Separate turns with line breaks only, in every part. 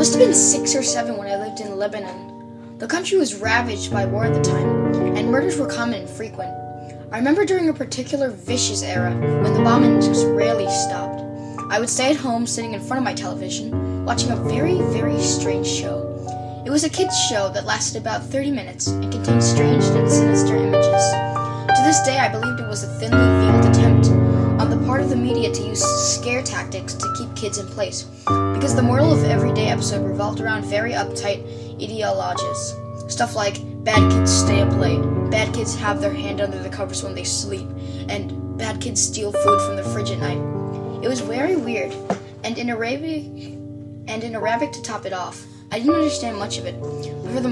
must have been 6 or 7 when I lived in Lebanon. The country was ravaged by war at the time, and murders were common and frequent. I remember during a particular vicious era when the bombing just rarely stopped. I would stay at home sitting in front of my television, watching a very, very strange show. It was a kids' show that lasted about 30 minutes and contained strange and sinister images. To this day, I believed it was a thinly veiled attempt on the part of the media to use scare tactics to keep kids in place, because the moral of every day episode revolved around very uptight ideologies. Stuff like, bad kids stay up late, bad kids have their hand under the covers when they sleep, and bad kids steal food from the fridge at night. It was very weird, and in Arabic to top it off. I didn't understand much of it, but for the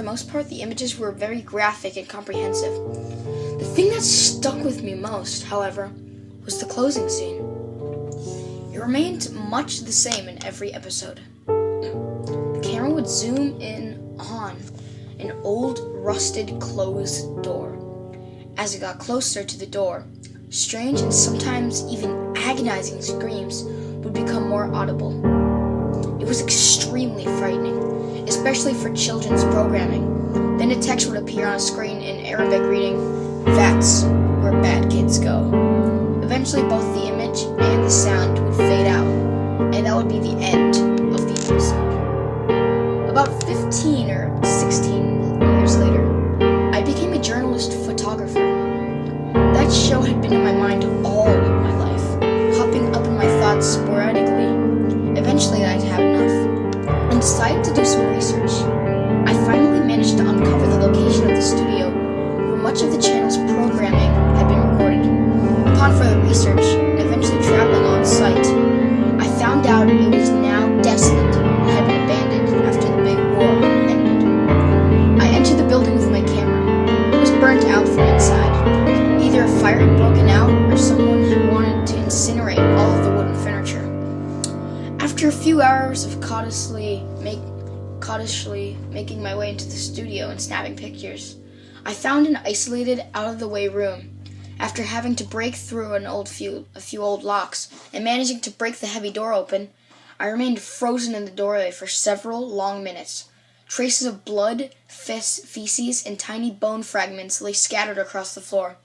most part, the images were very graphic and comprehensive. The thing that stuck with me most, however, was the closing scene. It remained much the same in every episode. The camera would zoom in on an old, rusted, closed door. As it got closer to the door, strange and sometimes even agonizing screams would become more audible. It was extremely frightening, especially for children's programming. Then a text would appear on a screen in Arabic reading, "That's where bad kids go." Eventually both the image and the sound would fade out, and that would be the end of the episode. About 15 or 16 years later, I became a journalist photographer. That show had been in my mind all my life, popping up in my thoughts sporadically. Eventually I'd had enough, and decided to do some research. I finally managed to uncover the location of the studio where much of the channel's programming had been recorded. Upon further research, and eventually traveling on site, I found out it was now desolate and had been abandoned after the big war ended. I entered the building with my camera. It was burnt out from inside. Either a fire had broken out or someone had wanted to incinerate all of the wooden furniture. After a few hours of cautiously making my way into the studio and snapping pictures, I found an isolated, out-of-the-way room. After having to break through a few old locks and managing to break the heavy door open, I remained frozen in the doorway for several long minutes. Traces of blood, feces, and tiny bone fragments lay scattered across the floor.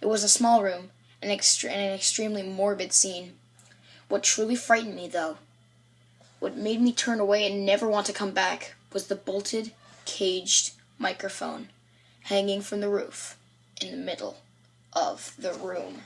It was a small room, and an extremely morbid scene. What truly frightened me, though, what made me turn away and never want to come back, was the bolted, caged microphone hanging from the roof in the middle of the room.